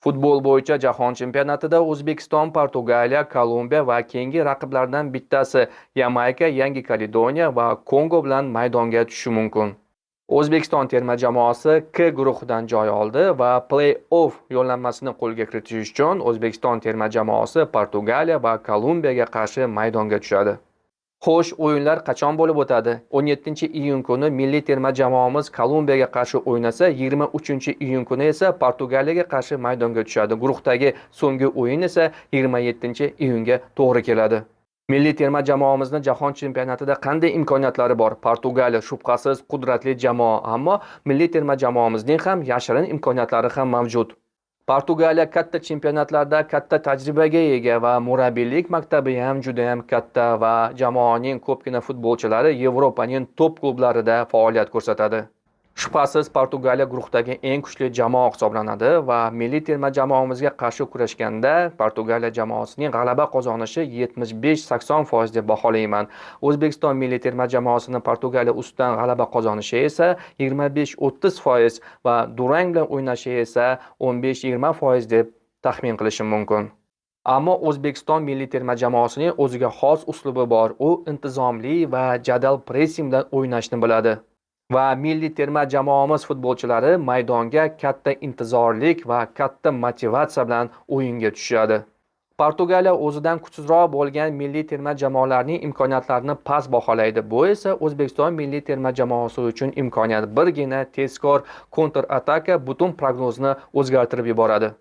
Futbol bo'yicha jahon chempionatida O'zbekiston, Portugaliya, Kolumbiya va keyingi raqiblardan bittasi Yamayka, Yangi Kaledoniya va Kongo bilan maydonga tushishi mumkin. O'zbekiston terma jamoasi K guruhidan joy oldi va play-off yo'llanmasini qo'lga kiritish uchun O'zbekiston terma jamoasi Portugaliya va Kolumbiyaga qarshi maydonga tushadi. Xo'sh, o'yinlar qachon bo'lib o'tadi? 17-iyun kuni milliy terma jamoamiz Kolumbiyaga qarshi o'ynasa, 23-iyun kuni esa Portugaliyaga qarshi maydonga tushadi. Guruhdagi so'nggi o'yin esa 27-iyunga to'g'ri keladi. Milliy terma jamoamizni jahon chempionatida qanday imkoniyatlari bor? Portugaliya shubhasiz qudratli jamoa, ammo milliy terma jamoamizning ham yashirin imkoniyatlari ham mavjud. Portugaliya katta chempionatlarda katta tajribaga ega va murabbiylik maktabi ham juda ham katta va jamoaning ko'pgina futbolchilari Yevropaning top klublarida faoliyat ko'rsatadi. Shubhasiz Portugaliya guruhdagi eng kuchli jamoa hisoblanadi va milliy terma jamoamizga qarshi kurashganda Portugaliya jamoasining g'alaba qozonishi 75-80% deb baholayman. O'zbekiston milliy terma jamoasini Portugaliya ustidan g'alaba qozonishi esa 25-30% va durang bilan o'ynashi esa 15-20% deb taxmin qilishim mumkin. Ammo O'zbekiston milliy terma jamoasining o'ziga xos uslubi bor. U intizomli va jadal pressing bilan o'ynashni biladi. Va milliy terma jamoamiz futbolchilari maydonga katta intizorlik va katta motivatsiya bilan o'yinga tushadi. Portugaliya o'zidan kuchsizroq bo'lgan milliy terma jamoalarning imkoniyatlarini past baholaydi. Bu esa O'zbekiston milliy terma jamoasi uchun imkoniyat. Birgina tezkor kontra-ataka butun prognozni o'zgartirib yuboradi.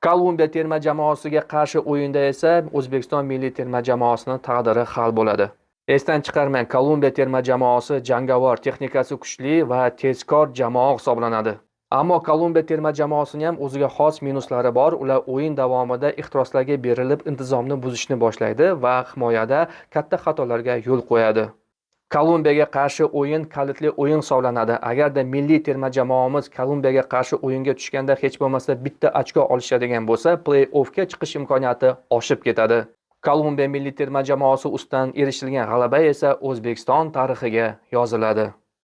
Kolumbiya terma jamoasiga qarshi o'yinda esa O'zbekiston milliy terma jamoasining taqdiri hal bo'ladi. Esdan chiqarmang, Kolumbiya terma jamoasi jangovar, texnikasi kuchli va tezkor jamoa hisoblanadi. Ammo Kolumbiya terma jamoasining ham o'ziga xos minuslari bor. Ular o'yin davomida ehtiroslarga berilib, intizomni buzishni boshlaydi va himoyada katta xatolarga yo'l qo'yadi. Kolumbiyaga qarshi o'yin kalitli o'yin hisoblanadi. Agarda milliy terma jamoamiz Kolumbiyaga qarshi o'yinga tushganda hech bo'lmasa bitta ochko olishadigan bo'lsa, play-offga chiqish imkoniyati oshib ketadi. Kolumbiya milliy terma jamoasi ustidan erishilgan g'alaba esa O'zbekiston tarixiga yoziladi.